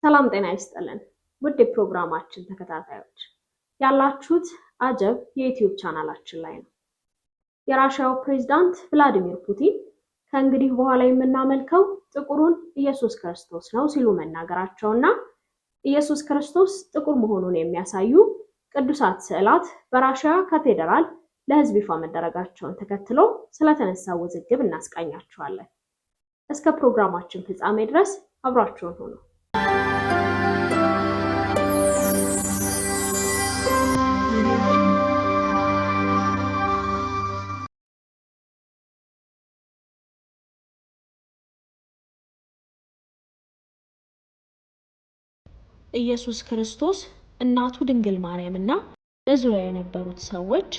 ሰላም ጤና ይስጥልን ውድ የፕሮግራማችን ተከታታዮች ያላችሁት አጀብ የዩቲዩብ ቻናላችን ላይ ነው። የራሻው ፕሬዝዳንት ቭላዲሚር ፑቲን ከእንግዲህ በኋላ የምናመልከው ጥቁሩን ኢየሱስ ክርስቶስ ነው ሲሉ መናገራቸውና ኢየሱስ ክርስቶስ ጥቁር መሆኑን የሚያሳዩ ቅዱሳት ስዕላት በራሻ ካቴድራል ለህዝብ ይፋ መደረጋቸውን ተከትሎ ስለተነሳው ውዝግብ እናስቃኛችኋለን። እስከ ፕሮግራማችን ፍጻሜ ድረስ አብራችሁን ሁኑ። ኢየሱስ ክርስቶስ እናቱ ድንግል ማርያምና በዙሪያው የነበሩት ሰዎች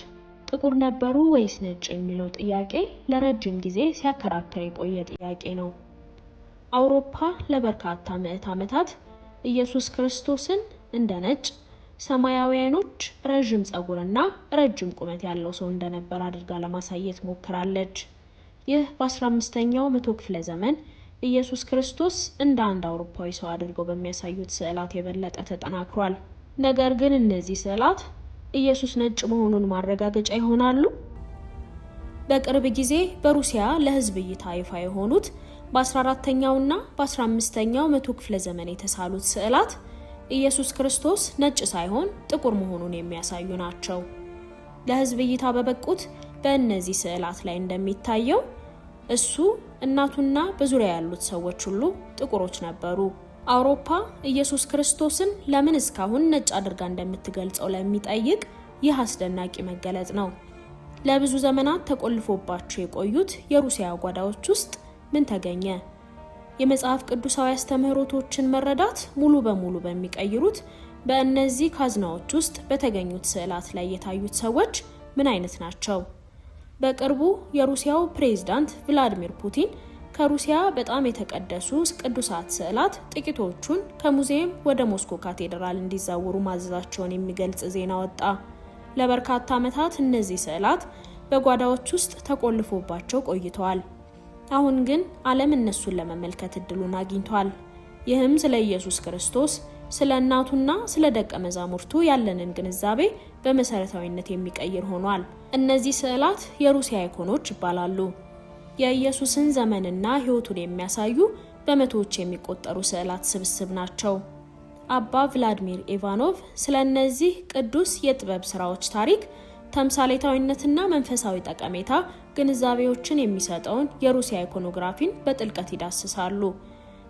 ጥቁር ነበሩ ወይስ ነጭ የሚለው ጥያቄ ለረጅም ጊዜ ሲያከራክር የቆየ ጥያቄ ነው። አውሮፓ ለበርካታ ምዕት ዓመታት ኢየሱስ ክርስቶስን እንደ ነጭ፣ ሰማያዊ ዓይኖች፣ ረጅም ጸጉርና ረጅም ቁመት ያለው ሰው እንደነበር አድርጋ ለማሳየት ሞክራለች። ይህ በ15ኛው መቶ ክፍለ ዘመን ኢየሱስ ክርስቶስ እንደ አንድ አውሮፓዊ ሰው አድርገው በሚያሳዩት ስዕላት የበለጠ ተጠናክሯል። ነገር ግን እነዚህ ስዕላት ኢየሱስ ነጭ መሆኑን ማረጋገጫ ይሆናሉ? በቅርብ ጊዜ በሩሲያ ለህዝብ እይታ ይፋ የሆኑት በ14ኛውና በ15ኛው መቶ ክፍለ ዘመን የተሳሉት ስዕላት ኢየሱስ ክርስቶስ ነጭ ሳይሆን ጥቁር መሆኑን የሚያሳዩ ናቸው። ለህዝብ እይታ በበቁት በእነዚህ ስዕላት ላይ እንደሚታየው እሱ እናቱና በዙሪያ ያሉት ሰዎች ሁሉ ጥቁሮች ነበሩ። አውሮፓ ኢየሱስ ክርስቶስን ለምን እስካሁን ነጭ አድርጋ እንደምትገልጸው ለሚጠይቅ ይህ አስደናቂ መገለጽ ነው። ለብዙ ዘመናት ተቆልፎባቸው የቆዩት የሩሲያ ጓዳዎች ውስጥ ምን ተገኘ? የመጽሐፍ ቅዱሳዊ አስተምህሮቶችን መረዳት ሙሉ በሙሉ በሚቀይሩት በእነዚህ ካዝናዎች ውስጥ በተገኙት ስዕላት ላይ የታዩት ሰዎች ምን አይነት ናቸው? በቅርቡ የሩሲያው ፕሬዝዳንት ቭላዲሚር ፑቲን ከሩሲያ በጣም የተቀደሱ ቅዱሳት ስዕላት ጥቂቶቹን ከሙዚየም ወደ ሞስኮ ካቴድራል እንዲዛወሩ ማዘዛቸውን የሚገልጽ ዜና ወጣ። ለበርካታ ዓመታት እነዚህ ስዕላት በጓዳዎች ውስጥ ተቆልፎባቸው ቆይተዋል። አሁን ግን ዓለም እነሱን ለመመልከት እድሉን አግኝቷል። ይህም ስለ ኢየሱስ ክርስቶስ፣ ስለ እናቱና ስለ ደቀ መዛሙርቱ ያለንን ግንዛቤ በመሰረታዊነት የሚቀይር ሆኗል። እነዚህ ስዕላት የሩሲያ አይኮኖች ይባላሉ። የኢየሱስን ዘመንና ሕይወቱን የሚያሳዩ በመቶዎች የሚቆጠሩ ስዕላት ስብስብ ናቸው። አባ ቭላድሚር ኢቫኖቭ ስለ እነዚህ ቅዱስ የጥበብ ስራዎች ታሪክ፣ ተምሳሌታዊነትና መንፈሳዊ ጠቀሜታ ግንዛቤዎችን የሚሰጠውን የሩሲያ ኢኮኖግራፊን በጥልቀት ይዳስሳሉ።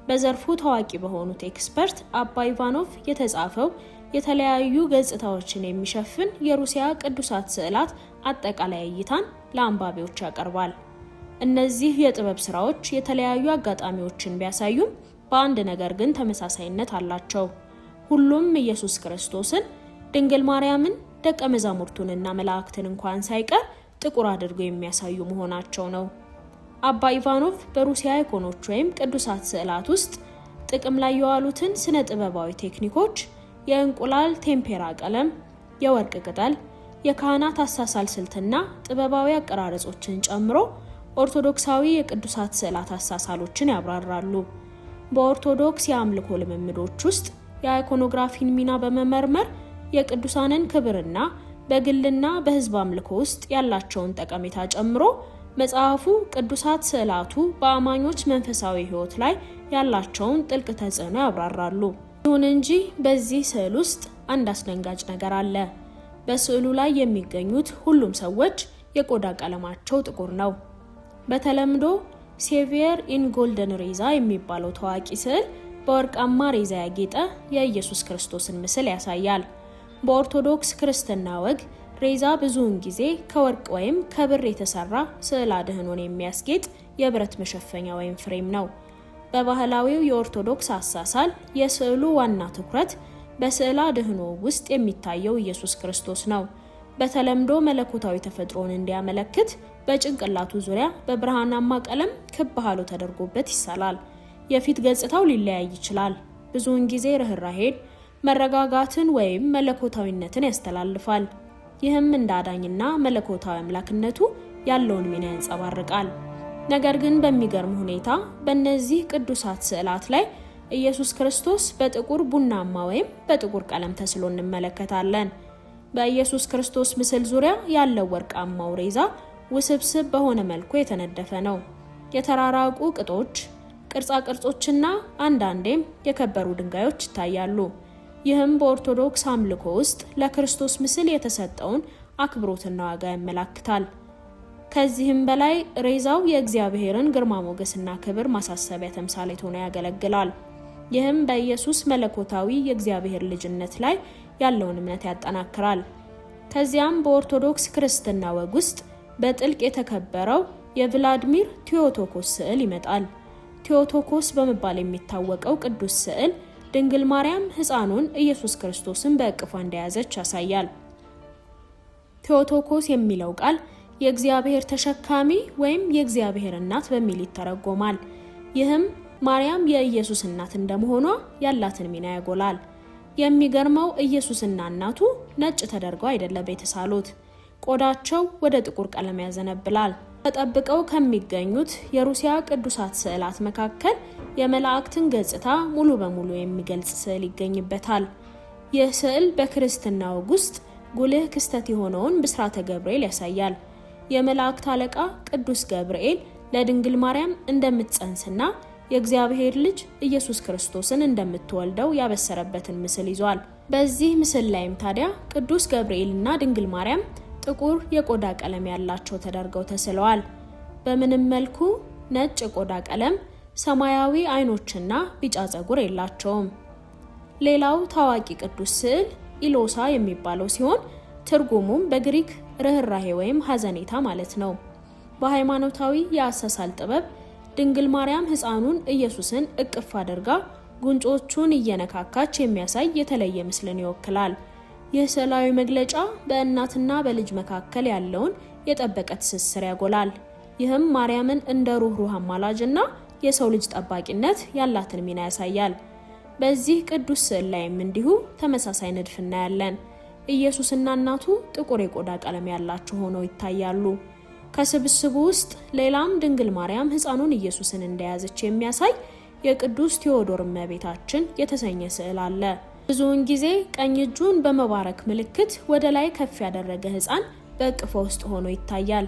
በዘርፉ ታዋቂ በሆኑት ኤክስፐርት አባ ኢቫኖቭ የተጻፈው የተለያዩ ገጽታዎችን የሚሸፍን የሩሲያ ቅዱሳት ስዕላት አጠቃላይ እይታን ለአንባቢዎች ያቀርባል። እነዚህ የጥበብ ስራዎች የተለያዩ አጋጣሚዎችን ቢያሳዩም በአንድ ነገር ግን ተመሳሳይነት አላቸው። ሁሉም ኢየሱስ ክርስቶስን፣ ድንግል ማርያምን፣ ደቀ መዛሙርቱንና መላእክትን እንኳን ሳይቀር ጥቁር አድርገው የሚያሳዩ መሆናቸው ነው። አባ ኢቫኖቭ በሩሲያ አይኮኖች ወይም ቅዱሳት ስዕላት ውስጥ ጥቅም ላይ የዋሉትን ስነ ጥበባዊ ቴክኒኮች፣ የእንቁላል ቴምፔራ ቀለም፣ የወርቅ ቅጠል፣ የካህናት አሳሳል ስልትና ጥበባዊ አቀራረጾችን ጨምሮ ኦርቶዶክሳዊ የቅዱሳት ስዕላት አሳሳሎችን ያብራራሉ። በኦርቶዶክስ የአምልኮ ልምምዶች ውስጥ የአይኮኖግራፊን ሚና በመመርመር የቅዱሳንን ክብርና በግልና በሕዝብ አምልኮ ውስጥ ያላቸውን ጠቀሜታ ጨምሮ መጽሐፉ ቅዱሳት ስዕላቱ በአማኞች መንፈሳዊ ሕይወት ላይ ያላቸውን ጥልቅ ተጽዕኖ ያብራራሉ። ይሁን እንጂ በዚህ ስዕል ውስጥ አንድ አስደንጋጭ ነገር አለ። በስዕሉ ላይ የሚገኙት ሁሉም ሰዎች የቆዳ ቀለማቸው ጥቁር ነው። በተለምዶ ሴቪየር ኢን ጎልደን ሬዛ የሚባለው ታዋቂ ስዕል በወርቃማ ሬዛ ያጌጠ የኢየሱስ ክርስቶስን ምስል ያሳያል። በኦርቶዶክስ ክርስትና ወግ ሬዛ ብዙውን ጊዜ ከወርቅ ወይም ከብር የተሰራ ስዕል አድህኖን የሚያስጌጥ የብረት መሸፈኛ ወይም ፍሬም ነው። በባህላዊው የኦርቶዶክስ አሳሳል የስዕሉ ዋና ትኩረት በስዕል አድህኖ ውስጥ የሚታየው ኢየሱስ ክርስቶስ ነው። በተለምዶ መለኮታዊ ተፈጥሮን እንዲያመለክት በጭንቅላቱ ዙሪያ በብርሃናማ ቀለም ክብ ሃሎ ተደርጎበት ይሳላል። የፊት ገጽታው ሊለያይ ይችላል። ብዙውን ጊዜ ርህራሄን፣ መረጋጋትን ወይም መለኮታዊነትን ያስተላልፋል። ይህም እንደ አዳኝና መለኮታዊ አምላክነቱ ያለውን ሚና ያንጸባርቃል። ነገር ግን በሚገርም ሁኔታ በእነዚህ ቅዱሳት ስዕላት ላይ ኢየሱስ ክርስቶስ በጥቁር ቡናማ ወይም በጥቁር ቀለም ተስሎ እንመለከታለን። በኢየሱስ ክርስቶስ ምስል ዙሪያ ያለው ወርቃማው ሬዛ ውስብስብ በሆነ መልኩ የተነደፈ ነው። የተራራቁ ቅጦች፣ ቅርጻ ቅርጾችና አንዳንዴም የከበሩ ድንጋዮች ይታያሉ። ይህም በኦርቶዶክስ አምልኮ ውስጥ ለክርስቶስ ምስል የተሰጠውን አክብሮትና ዋጋ ያመለክታል። ከዚህም በላይ ሬዛው የእግዚአብሔርን ግርማ ሞገስና ክብር ማሳሰቢያ ተምሳሌት ሆኖ ያገለግላል። ይህም በኢየሱስ መለኮታዊ የእግዚአብሔር ልጅነት ላይ ያለውን እምነት ያጠናክራል። ከዚያም በኦርቶዶክስ ክርስትና ወግ ውስጥ በጥልቅ የተከበረው የቭላድሚር ቴዎቶኮስ ስዕል ይመጣል። ቴዎቶኮስ በመባል የሚታወቀው ቅዱስ ስዕል ድንግል ማርያም ሕፃኑን ኢየሱስ ክርስቶስን በእቅፏ እንደያዘች ያሳያል። ቴዎቶኮስ የሚለው ቃል የእግዚአብሔር ተሸካሚ ወይም የእግዚአብሔር እናት በሚል ይተረጎማል። ይህም ማርያም የኢየሱስ እናት እንደመሆኗ ያላትን ሚና ያጎላል። የሚገርመው ኢየሱስና እናቱ ነጭ ተደርገው አይደለም የተሳሉት። ቆዳቸው ወደ ጥቁር ቀለም ያዘነብላል። ተጠብቀው ከሚገኙት የሩሲያ ቅዱሳት ስዕላት መካከል የመላእክትን ገጽታ ሙሉ በሙሉ የሚገልጽ ስዕል ይገኝበታል። ይህ ስዕል በክርስትና ወግ ውስጥ ጉልህ ክስተት የሆነውን ብስራተ ገብርኤል ያሳያል። የመላእክት አለቃ ቅዱስ ገብርኤል ለድንግል ማርያም እንደምትጸንስና የእግዚአብሔር ልጅ ኢየሱስ ክርስቶስን እንደምትወልደው ያበሰረበትን ምስል ይዟል። በዚህ ምስል ላይም ታዲያ ቅዱስ ገብርኤልና ድንግል ማርያም ጥቁር የቆዳ ቀለም ያላቸው ተደርገው ተስለዋል። በምንም መልኩ ነጭ የቆዳ ቀለም፣ ሰማያዊ አይኖችና ቢጫ ፀጉር የላቸውም። ሌላው ታዋቂ ቅዱስ ስዕል ኢሎሳ የሚባለው ሲሆን ትርጉሙም በግሪክ ርህራሄ ወይም ሐዘኔታ ማለት ነው። በሃይማኖታዊ የአሳሳል ጥበብ ድንግል ማርያም ሕፃኑን ኢየሱስን እቅፍ አድርጋ ጉንጮቹን እየነካካች የሚያሳይ የተለየ ምስልን ይወክላል። ይህ ስዕላዊ መግለጫ በእናትና በልጅ መካከል ያለውን የጠበቀ ትስስር ያጎላል። ይህም ማርያምን እንደ ሩህሩህ አማላጅና የሰው ልጅ ጠባቂነት ያላትን ሚና ያሳያል። በዚህ ቅዱስ ስዕል ላይም እንዲሁ ተመሳሳይ ንድፍ እናያለን። ኢየሱስና እናቱ ጥቁር የቆዳ ቀለም ያላቸው ሆነው ይታያሉ። ከስብስቡ ውስጥ ሌላም ድንግል ማርያም ሕፃኑን ኢየሱስን እንደያዘች የሚያሳይ የቅዱስ ቴዎዶር እመቤታችን የተሰኘ ስዕል አለ። ብዙውን ጊዜ ቀኝ እጁን በመባረክ ምልክት ወደ ላይ ከፍ ያደረገ ሕፃን በእቅፏ ውስጥ ሆኖ ይታያል።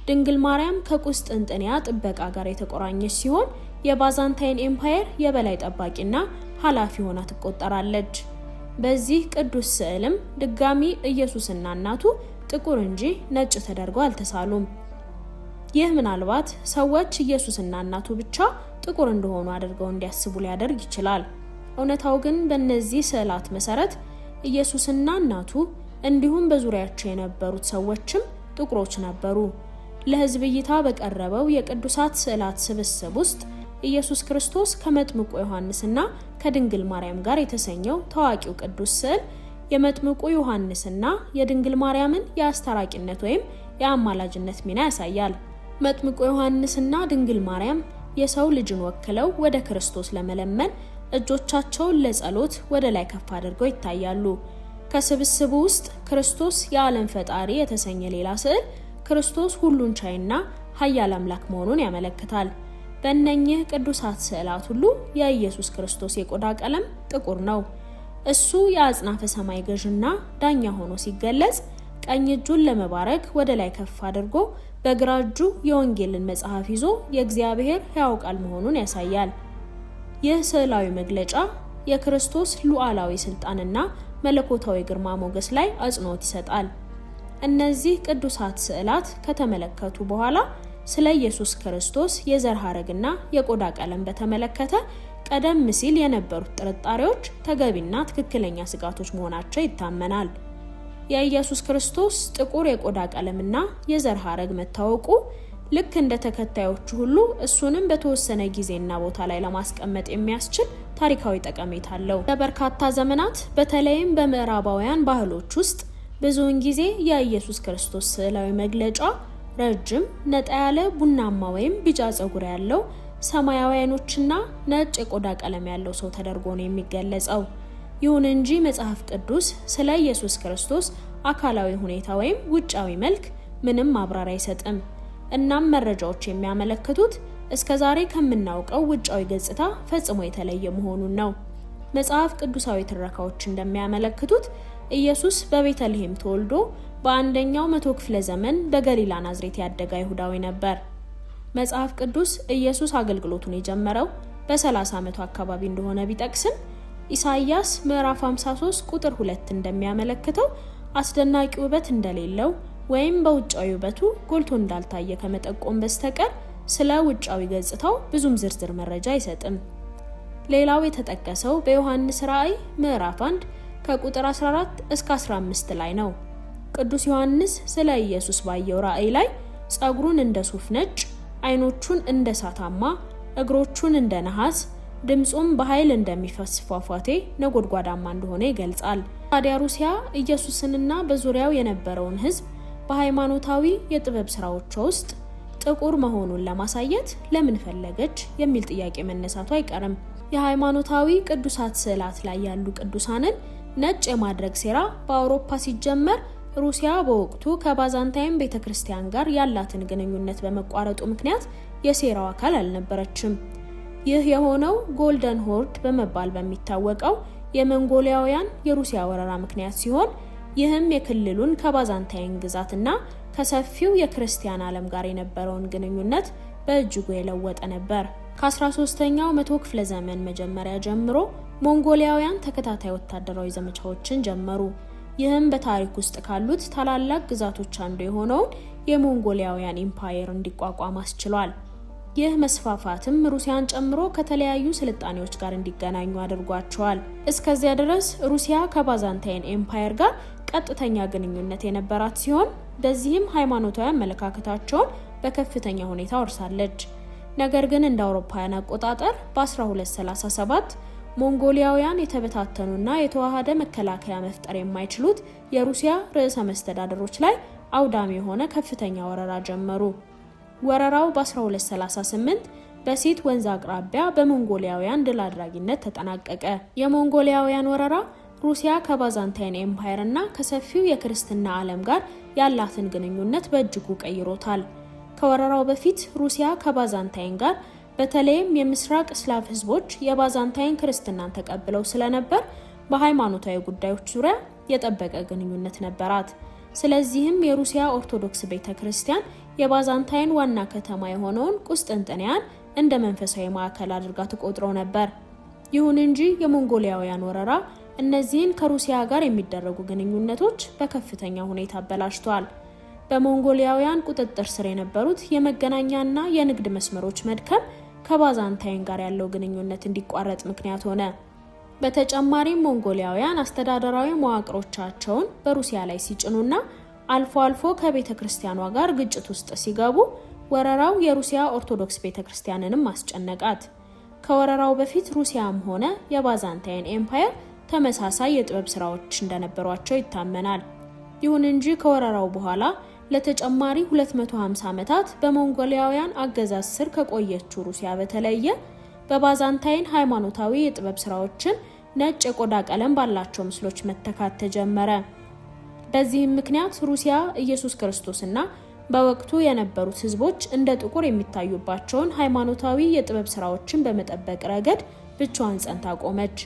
ድንግል ማርያም ከቁስጥንጥንያ ጥበቃ ጋር የተቆራኘች ሲሆን የባዛንታይን ኤምፓየር የበላይ ጠባቂና ኃላፊ ሆና ትቆጠራለች። በዚህ ቅዱስ ስዕልም ድጋሚ ኢየሱስና እናቱ ጥቁር እንጂ ነጭ ተደርገው አልተሳሉም። ይህ ምናልባት ሰዎች ኢየሱስና እናቱ ብቻ ጥቁር እንደሆኑ አድርገው እንዲያስቡ ሊያደርግ ይችላል። እውነታው ግን በእነዚህ ስዕላት መሰረት ኢየሱስና እናቱ እንዲሁም በዙሪያቸው የነበሩት ሰዎችም ጥቁሮች ነበሩ። ለሕዝብ እይታ በቀረበው የቅዱሳት ስዕላት ስብስብ ውስጥ ኢየሱስ ክርስቶስ ከመጥምቁ ዮሐንስና ከድንግል ማርያም ጋር የተሰኘው ታዋቂው ቅዱስ ስዕል የመጥምቁ ዮሐንስና የድንግል ማርያምን የአስታራቂነት ወይም የአማላጅነት ሚና ያሳያል። መጥምቁ ዮሐንስና ድንግል ማርያም የሰው ልጅን ወክለው ወደ ክርስቶስ ለመለመን እጆቻቸውን ለጸሎት ወደ ላይ ከፍ አድርገው ይታያሉ። ከስብስቡ ውስጥ ክርስቶስ የዓለም ፈጣሪ የተሰኘ ሌላ ስዕል ክርስቶስ ሁሉን ቻይና ኃያል አምላክ መሆኑን ያመለክታል። በእነኚህ ቅዱሳት ስዕላት ሁሉ የኢየሱስ ክርስቶስ የቆዳ ቀለም ጥቁር ነው። እሱ የአጽናፈ ሰማይ ገዥና ዳኛ ሆኖ ሲገለጽ ቀኝ እጁን ለመባረክ ወደ ላይ ከፍ አድርጎ በግራ እጁ የወንጌልን መጽሐፍ ይዞ የእግዚአብሔር ሕያው ቃል መሆኑን ያሳያል። ይህ ስዕላዊ መግለጫ የክርስቶስ ሉዓላዊ ስልጣንና መለኮታዊ ግርማ ሞገስ ላይ አጽንዖት ይሰጣል። እነዚህ ቅዱሳት ስዕላት ከተመለከቱ በኋላ ስለ ኢየሱስ ክርስቶስ የዘር ሐረግና የቆዳ ቀለም በተመለከተ ቀደም ሲል የነበሩት ጥርጣሬዎች ተገቢና ትክክለኛ ስጋቶች መሆናቸው ይታመናል። የኢየሱስ ክርስቶስ ጥቁር የቆዳ ቀለምና የዘር ሐረግ መታወቁ ልክ እንደ ተከታዮቹ ሁሉ እሱንም በተወሰነ ጊዜና ቦታ ላይ ለማስቀመጥ የሚያስችል ታሪካዊ ጠቀሜታ አለው። ለበርካታ ዘመናት በተለይም በምዕራባውያን ባህሎች ውስጥ ብዙውን ጊዜ የኢየሱስ ክርስቶስ ስዕላዊ መግለጫ ረጅም ነጣ ያለ ቡናማ ወይም ቢጫ ፀጉር ያለው ሰማያዊ አይኖችና ነጭ የቆዳ ቀለም ያለው ሰው ተደርጎ ነው የሚገለጸው። ይሁን እንጂ መጽሐፍ ቅዱስ ስለ ኢየሱስ ክርስቶስ አካላዊ ሁኔታ ወይም ውጫዊ መልክ ምንም ማብራሪያ አይሰጥም። እናም መረጃዎች የሚያመለክቱት እስከዛሬ ከምናውቀው ውጫዊ ገጽታ ፈጽሞ የተለየ መሆኑን ነው። መጽሐፍ ቅዱሳዊ ትረካዎች እንደሚያመለክቱት ኢየሱስ በቤተልሔም ተወልዶ በአንደኛው መቶ ክፍለ ዘመን በገሊላ ናዝሬት ያደገ አይሁዳዊ ነበር። መጽሐፍ ቅዱስ ኢየሱስ አገልግሎቱን የጀመረው በ30 ዓመቱ አካባቢ እንደሆነ ቢጠቅስም ኢሳይያስ ምዕራፍ 53 ቁጥር 2 እንደሚያመለክተው አስደናቂ ውበት እንደሌለው ወይም በውጫዊ ውበቱ ጎልቶ እንዳልታየ ከመጠቆም በስተቀር ስለ ውጫዊ ገጽታው ብዙም ዝርዝር መረጃ አይሰጥም። ሌላው የተጠቀሰው በዮሐንስ ራእይ ምዕራፍ 1 ከቁጥር 14 እስከ 15 ላይ ነው። ቅዱስ ዮሐንስ ስለ ኢየሱስ ባየው ራእይ ላይ ጸጉሩን እንደ ሱፍ ነጭ፣ አይኖቹን እንደ እሳታማ፣ እግሮቹን እንደ ነሐስ፣ ድምጹም በኃይል እንደሚፈስ ፏፏቴ ነጎድጓዳማ እንደሆነ ይገልጻል። ታዲያ ሩሲያ ኢየሱስንና በዙሪያው የነበረውን ሕዝብ በሃይማኖታዊ የጥበብ ስራዎቿ ውስጥ ጥቁር መሆኑን ለማሳየት ለምን ፈለገች የሚል ጥያቄ መነሳቱ አይቀርም። የሃይማኖታዊ ቅዱሳት ስዕላት ላይ ያሉ ቅዱሳንን ነጭ የማድረግ ሴራ በአውሮፓ ሲጀመር ሩሲያ በወቅቱ ከባዛንታይን ቤተክርስቲያን ጋር ያላትን ግንኙነት በመቋረጡ ምክንያት የሴራው አካል አልነበረችም። ይህ የሆነው ጎልደን ሆርድ በመባል በሚታወቀው የመንጎሊያውያን የሩሲያ ወረራ ምክንያት ሲሆን ይህም የክልሉን ከባዛንታይን ግዛትና ከሰፊው የክርስቲያን ዓለም ጋር የነበረውን ግንኙነት በእጅጉ የለወጠ ነበር። ከ13ኛው መቶ ክፍለ ዘመን መጀመሪያ ጀምሮ ሞንጎሊያውያን ተከታታይ ወታደራዊ ዘመቻዎችን ጀመሩ። ይህም በታሪክ ውስጥ ካሉት ታላላቅ ግዛቶች አንዱ የሆነውን የሞንጎሊያውያን ኢምፓየር እንዲቋቋም አስችሏል። ይህ መስፋፋትም ሩሲያን ጨምሮ ከተለያዩ ስልጣኔዎች ጋር እንዲገናኙ አድርጓቸዋል። እስከዚያ ድረስ ሩሲያ ከባዛንታይን ኤምፓየር ጋር ቀጥተኛ ግንኙነት የነበራት ሲሆን በዚህም ሃይማኖታዊ አመለካከታቸውን በከፍተኛ ሁኔታ ወርሳለች። ነገር ግን እንደ አውሮፓውያን አቆጣጠር በ1237 ሞንጎሊያውያን የተበታተኑና የተዋሃደ መከላከያ መፍጠር የማይችሉት የሩሲያ ርዕሰ መስተዳድሮች ላይ አውዳሚ የሆነ ከፍተኛ ወረራ ጀመሩ። ወረራው በ1238 በሲት ወንዝ አቅራቢያ በሞንጎሊያውያን ድል አድራጊነት ተጠናቀቀ። የሞንጎሊያውያን ወረራ ሩሲያ ከባዛንታይን ኤምፓየር እና ከሰፊው የክርስትና ዓለም ጋር ያላትን ግንኙነት በእጅጉ ቀይሮታል። ከወረራው በፊት ሩሲያ ከባዛንታይን ጋር በተለይም የምስራቅ ስላቭ ህዝቦች የባዛንታይን ክርስትናን ተቀብለው ስለነበር በሃይማኖታዊ ጉዳዮች ዙሪያ የጠበቀ ግንኙነት ነበራት። ስለዚህም የሩሲያ ኦርቶዶክስ ቤተክርስቲያን የባዛንታይን ዋና ከተማ የሆነውን ቁስጥንጥንያን እንደ መንፈሳዊ ማዕከል አድርጋ ተቆጥረው ነበር። ይሁን እንጂ የሞንጎሊያውያን ወረራ እነዚህን ከሩሲያ ጋር የሚደረጉ ግንኙነቶች በከፍተኛ ሁኔታ አበላሽቷል። በሞንጎሊያውያን ቁጥጥር ስር የነበሩት የመገናኛና የንግድ መስመሮች መድከም ከባዛንታይን ጋር ያለው ግንኙነት እንዲቋረጥ ምክንያት ሆነ። በተጨማሪም ሞንጎሊያውያን አስተዳደራዊ መዋቅሮቻቸውን በሩሲያ ላይ ሲጭኑና አልፎ አልፎ ከቤተ ክርስቲያኗ ጋር ግጭት ውስጥ ሲገቡ ወረራው የሩሲያ ኦርቶዶክስ ቤተክርስቲያንንም አስጨነቃት። ከወረራው በፊት ሩሲያም ሆነ የባዛንታይን ኤምፓየር ተመሳሳይ የጥበብ ስራዎች እንደነበሯቸው ይታመናል። ይሁን እንጂ ከወረራው በኋላ ለተጨማሪ 250 ዓመታት በሞንጎሊያውያን አገዛዝ ስር ከቆየችው ሩሲያ በተለየ በባዛንታይን ሃይማኖታዊ የጥበብ ስራዎችን ነጭ የቆዳ ቀለም ባላቸው ምስሎች መተካት ተጀመረ። በዚህም ምክንያት ሩሲያ ኢየሱስ ክርስቶስና በወቅቱ የነበሩት ህዝቦች እንደ ጥቁር የሚታዩባቸውን ሃይማኖታዊ የጥበብ ስራዎችን በመጠበቅ ረገድ ብቻዋን ጸንታ ቆመች።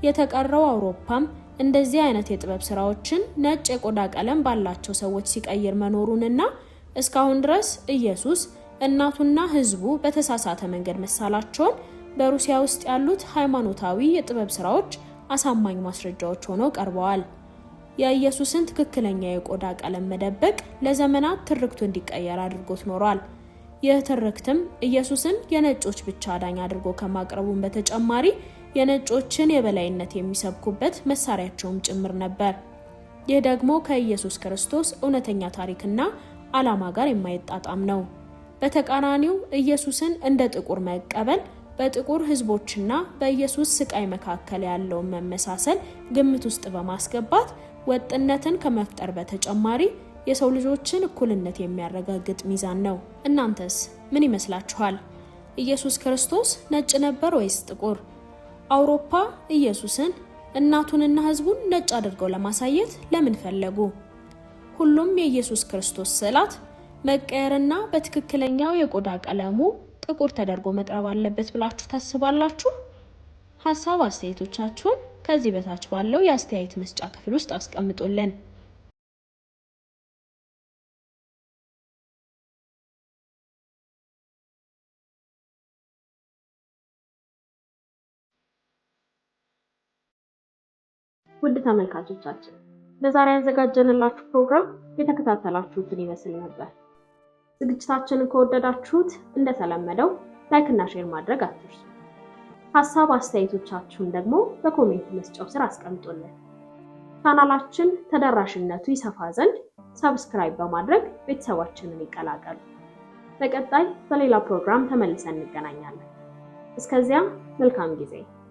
የተቀረው አውሮፓም እንደዚህ አይነት የጥበብ ስራዎችን ነጭ የቆዳ ቀለም ባላቸው ሰዎች ሲቀይር መኖሩንና እስካሁን ድረስ ኢየሱስ እናቱና ህዝቡ በተሳሳተ መንገድ መሳላቸውን በሩሲያ ውስጥ ያሉት ሃይማኖታዊ የጥበብ ስራዎች አሳማኝ ማስረጃዎች ሆነው ቀርበዋል። የኢየሱስን ትክክለኛ የቆዳ ቀለም መደበቅ ለዘመናት ትርክቱ እንዲቀየር አድርጎት ኖሯል። ይህ ትርክትም ኢየሱስን የነጮች ብቻ አዳኝ አድርጎ ከማቅረቡም በተጨማሪ የነጮችን የበላይነት የሚሰብኩበት መሳሪያቸውም ጭምር ነበር። ይህ ደግሞ ከኢየሱስ ክርስቶስ እውነተኛ ታሪክና ዓላማ ጋር የማይጣጣም ነው። በተቃራኒው ኢየሱስን እንደ ጥቁር መቀበል በጥቁር ህዝቦችና በኢየሱስ ስቃይ መካከል ያለውን መመሳሰል ግምት ውስጥ በማስገባት ወጥነትን ከመፍጠር በተጨማሪ የሰው ልጆችን እኩልነት የሚያረጋግጥ ሚዛን ነው። እናንተስ ምን ይመስላችኋል? ኢየሱስ ክርስቶስ ነጭ ነበር ወይስ ጥቁር? አውሮፓ ኢየሱስን እናቱንና ህዝቡን ነጭ አድርገው ለማሳየት ለምን ፈለጉ? ሁሉም የኢየሱስ ክርስቶስ ስዕላት መቀየርና በትክክለኛው የቆዳ ቀለሙ ጥቁር ተደርጎ መቅረብ አለበት ብላችሁ ታስባላችሁ? ሐሳብ አስተያየቶቻችሁን ከዚህ በታች ባለው የአስተያየት መስጫ ክፍል ውስጥ አስቀምጡልን። ውድ ተመልካቾቻችን ለዛሬ ያዘጋጀንላችሁ ፕሮግራም የተከታተላችሁትን ይመስል ነበር። ዝግጅታችንን ከወደዳችሁት እንደተለመደው ላይክ እና ሼር ማድረግ አትርሱ። ሐሳብ አስተያየቶቻችሁን ደግሞ በኮሜንት መስጫው ስር አስቀምጡልን። ቻናላችን ተደራሽነቱ ይሰፋ ዘንድ ሰብስክራይብ በማድረግ ቤተሰባችንን ይቀላቀሉ። በቀጣይ በሌላ ፕሮግራም ተመልሰን እንገናኛለን። እስከዚያ መልካም ጊዜ